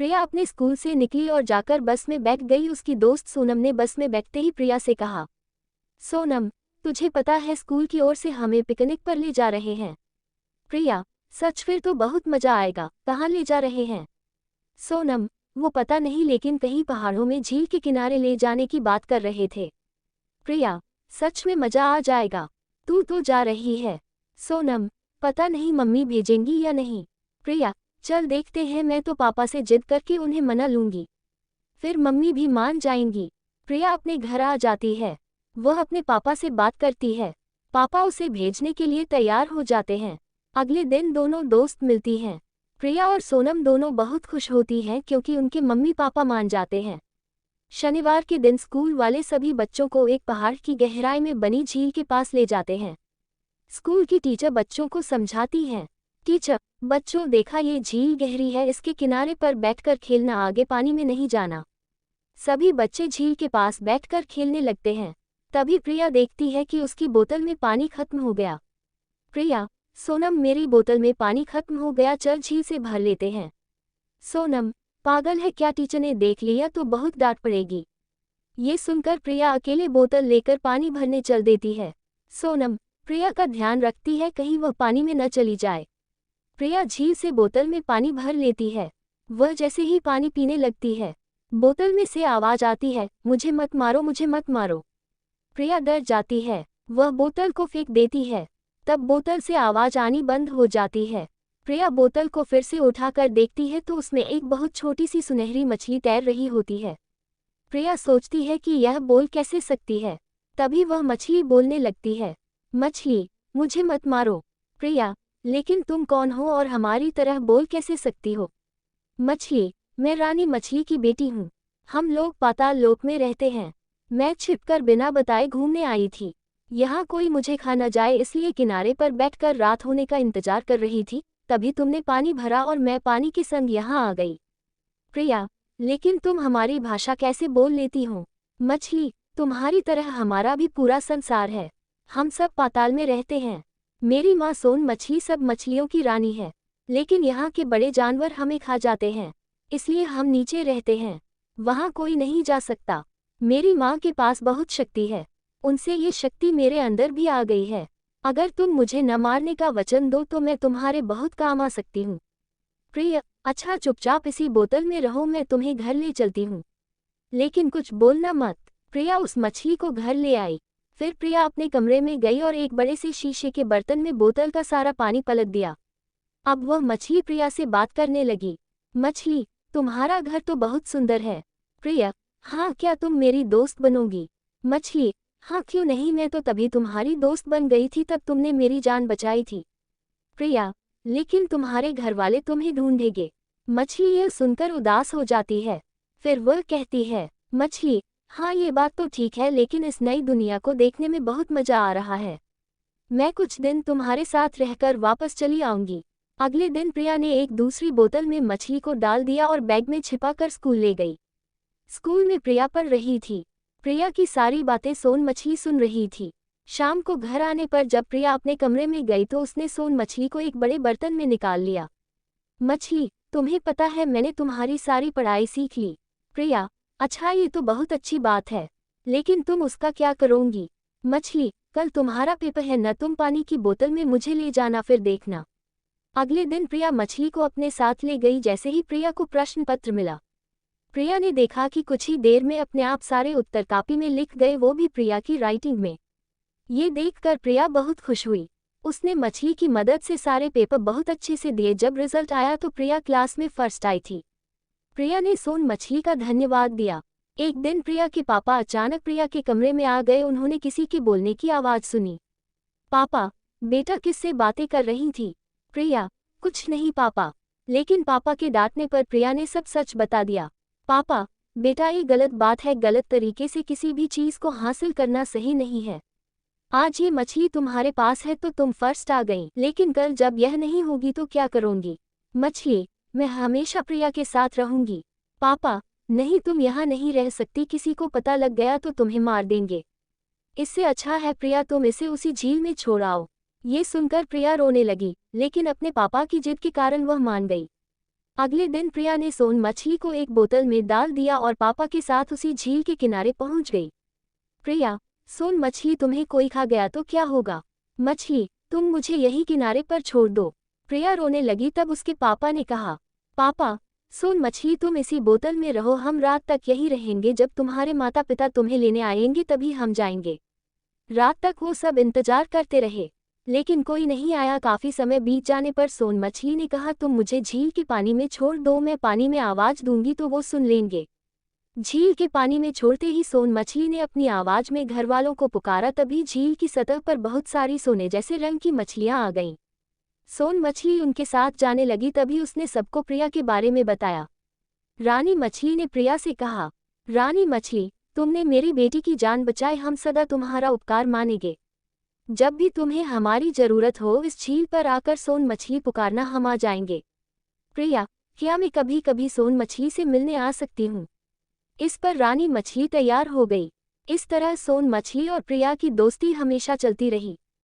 प्रिया अपने स्कूल से निकली और जाकर बस में बैठ गई। उसकी दोस्त सोनम ने बस में बैठते ही प्रिया से कहा, सोनम, तुझे पता है स्कूल की ओर से हमें पिकनिक पर ले जा रहे हैं। प्रिया, सच? फिर तो बहुत मजा आएगा। कहाँ ले जा रहे हैं? सोनम, वो पता नहीं, लेकिन कहीं पहाड़ों में झील के किनारे ले जाने की बात कर रहे थे। प्रिया, सच में मजा आ जाएगा। तू तो जा रही है। सोनम, पता नहीं मम्मी भेजेंगी या नहीं। प्रिया, चल देखते हैं, मैं तो पापा से जिद करके उन्हें मना लूंगी, फिर मम्मी भी मान जाएंगी। प्रिया अपने घर आ जाती है। वह अपने पापा से बात करती है। पापा उसे भेजने के लिए तैयार हो जाते हैं। अगले दिन दोनों दोस्त मिलती हैं। प्रिया और सोनम दोनों बहुत खुश होती हैं क्योंकि उनके मम्मी पापा मान जाते हैं। शनिवार के दिन स्कूल वाले सभी बच्चों को एक पहाड़ की गहराई में बनी झील के पास ले जाते हैं। स्कूल की टीचर बच्चों को समझाती हैं, टीचर, बच्चों देखा, ये झील गहरी है, इसके किनारे पर बैठकर खेलना, आगे पानी में नहीं जाना। सभी बच्चे झील के पास बैठकर खेलने लगते हैं। तभी प्रिया देखती है कि उसकी बोतल में पानी खत्म हो गया। प्रिया, सोनम, मेरी बोतल में पानी खत्म हो गया, चल झील से भर लेते हैं। सोनम, पागल है क्या, टीचर ने देख लिया तो बहुत डांट पड़ेगी। ये सुनकर प्रिया अकेले बोतल लेकर पानी भरने चल देती है। सोनम प्रिया का ध्यान रखती है कहीं वह पानी में न चली जाए। प्रिया झील से बोतल में पानी भर लेती है। वह जैसे ही पानी पीने लगती है, बोतल में से आवाज आती है, मुझे मत मारो, मुझे मत मारो। प्रिया डर जाती है। वह बोतल को फेंक देती है। तब बोतल से आवाज आनी बंद हो जाती है। प्रिया बोतल को फिर से उठाकर देखती है तो उसमें एक बहुत छोटी सी सुनहरी मछली तैर रही होती है। प्रिया सोचती है कि यह बोल कैसे सकती है। तभी वह मछली बोलने लगती है, मछली, मुझे मत मारो। प्रिया, लेकिन तुम कौन हो और हमारी तरह बोल कैसे सकती हो? मछली, मैं रानी मछली की बेटी हूँ। हम लोग पाताल लोक में रहते हैं। मैं छिपकर बिना बताए घूमने आई थी। यहाँ कोई मुझे खा न जाए इसलिए किनारे पर बैठकर रात होने का इंतजार कर रही थी। तभी तुमने पानी भरा और मैं पानी के संग यहाँ आ गई। प्रिया, लेकिन तुम हमारी भाषा कैसे बोल लेती हो? मछली, तुम्हारी तरह हमारा भी पूरा संसार है। हम सब पाताल में रहते हैं। मेरी माँ सोन मछली सब मछलियों की रानी है, लेकिन यहाँ के बड़े जानवर हमें खा जाते हैं, इसलिए हम नीचे रहते हैं। वहाँ कोई नहीं जा सकता। मेरी माँ के पास बहुत शक्ति है, उनसे ये शक्ति मेरे अंदर भी आ गई है। अगर तुम मुझे न मारने का वचन दो तो मैं तुम्हारे बहुत काम आ सकती हूँ। प्रिय, अच्छा चुपचाप इसी बोतल में रहो, मैं तुम्हें घर ले चलती हूँ, लेकिन कुछ बोलना मत। प्रिया उस मछली को घर ले आई। फिर प्रिया अपने कमरे में गई और एक बड़े से शीशे के बर्तन में बोतल का सारा पानी पलट दिया। अब वह मछली प्रिया से बात करने लगी, मछली, तुम्हारा घर तो बहुत सुंदर है। प्रिया, हाँ, क्या तुम मेरी दोस्त बनोगी? मछली, हाँ, क्यों नहीं, मैं तो तभी तुम्हारी दोस्त बन गई थी, तब तुमने मेरी जान बचाई थी। प्रिया, लेकिन तुम्हारे घर वाले तुम्हें ढूंढेंगे। मछली यह सुनकर उदास हो जाती है। फिर वह कहती है, मछली, हाँ, ये बात तो ठीक है, लेकिन इस नई दुनिया को देखने में बहुत मजा आ रहा है। मैं कुछ दिन तुम्हारे साथ रहकर वापस चली आऊंगी। अगले दिन प्रिया ने एक दूसरी बोतल में मछली को डाल दिया और बैग में छिपाकर स्कूल ले गई। स्कूल में प्रिया पढ़ रही थी। प्रिया की सारी बातें सोन मछली सुन रही थी। शाम को घर आने पर जब प्रिया अपने कमरे में गई तो उसने सोन मछली को एक बड़े बर्तन में निकाल लिया। मछली, तुम्हें पता है मैंने तुम्हारी सारी पढ़ाई सीख ली। प्रिया, अच्छा, ये तो बहुत अच्छी बात है, लेकिन तुम उसका क्या करोगी? मछली, कल तुम्हारा पेपर है न, तुम पानी की बोतल में मुझे ले जाना, फिर देखना। अगले दिन प्रिया मछली को अपने साथ ले गई। जैसे ही प्रिया को प्रश्न पत्र मिला, प्रिया ने देखा कि कुछ ही देर में अपने आप सारे उत्तर कॉपी में लिख गए, वो भी प्रिया की राइटिंग में। ये देखकर प्रिया बहुत खुश हुई। उसने मछली की मदद से सारे पेपर बहुत अच्छे से दिए। जब रिजल्ट आया तो प्रिया क्लास में फर्स्ट आई थी। प्रिया ने सोन मछली का धन्यवाद दिया। एक दिन प्रिया के पापा अचानक प्रिया के कमरे में आ गए। उन्होंने किसी के बोलने की आवाज़ सुनी। पापा, बेटा किससे बातें कर रही थी? प्रिया, कुछ नहीं पापा। लेकिन पापा के डांटने पर प्रिया ने सब सच बता दिया। पापा, बेटा, ये गलत बात है, गलत तरीके से किसी भी चीज़ को हासिल करना सही नहीं है। आज ये मछली तुम्हारे पास है तो तुम फर्स्ट आ गई, लेकिन कल जब यह नहीं होगी तो क्या करोगी? मछली, मैं हमेशा प्रिया के साथ रहूंगी। पापा, नहीं, तुम यहाँ नहीं रह सकती, किसी को पता लग गया तो तुम्हें मार देंगे। इससे अच्छा है प्रिया तुम इसे उसी झील में छोड़ आओ। ये सुनकर प्रिया रोने लगी, लेकिन अपने पापा की जिद के कारण वह मान गई। अगले दिन प्रिया ने सोन मछली को एक बोतल में डाल दिया और पापा के साथ उसी झील के किनारे पहुंच गई। प्रिया, सोन मछली तुम्हें कोई खा गया तो क्या होगा? मछली, तुम मुझे यही किनारे पर छोड़ दो। प्रिया रोने लगी। तब उसके पापा ने कहा, पापा, सोन मछली तुम इसी बोतल में रहो, हम रात तक यही रहेंगे, जब तुम्हारे माता पिता तुम्हें लेने आएंगे तभी हम जाएंगे। रात तक वो सब इंतजार करते रहे, लेकिन कोई नहीं आया। काफी समय बीत जाने पर सोन मछली ने कहा, तुम मुझे झील के पानी में छोड़ दो, मैं पानी में आवाज दूंगी तो वो सुन लेंगे। झील के पानी में छोड़ते ही सोन मछली ने अपनी आवाज में घरवालों को पुकारा। तभी झील की सतह पर बहुत सारी सोने जैसे रंग की मछलियां आ गईं। सोन मछली उनके साथ जाने लगी। तभी उसने सबको प्रिया के बारे में बताया। रानी मछली ने प्रिया से कहा, रानी मछली, तुमने मेरी बेटी की जान बचाई, हम सदा तुम्हारा उपकार मानेंगे। जब भी तुम्हें हमारी जरूरत हो इस झील पर आकर सोन मछली पुकारना, हम आ जाएंगे। प्रिया, क्या मैं कभी कभी सोन मछली से मिलने आ सकती हूँ? इस पर रानी मछली तैयार हो गई। इस तरह सोन मछली और प्रिया की दोस्ती हमेशा चलती रही।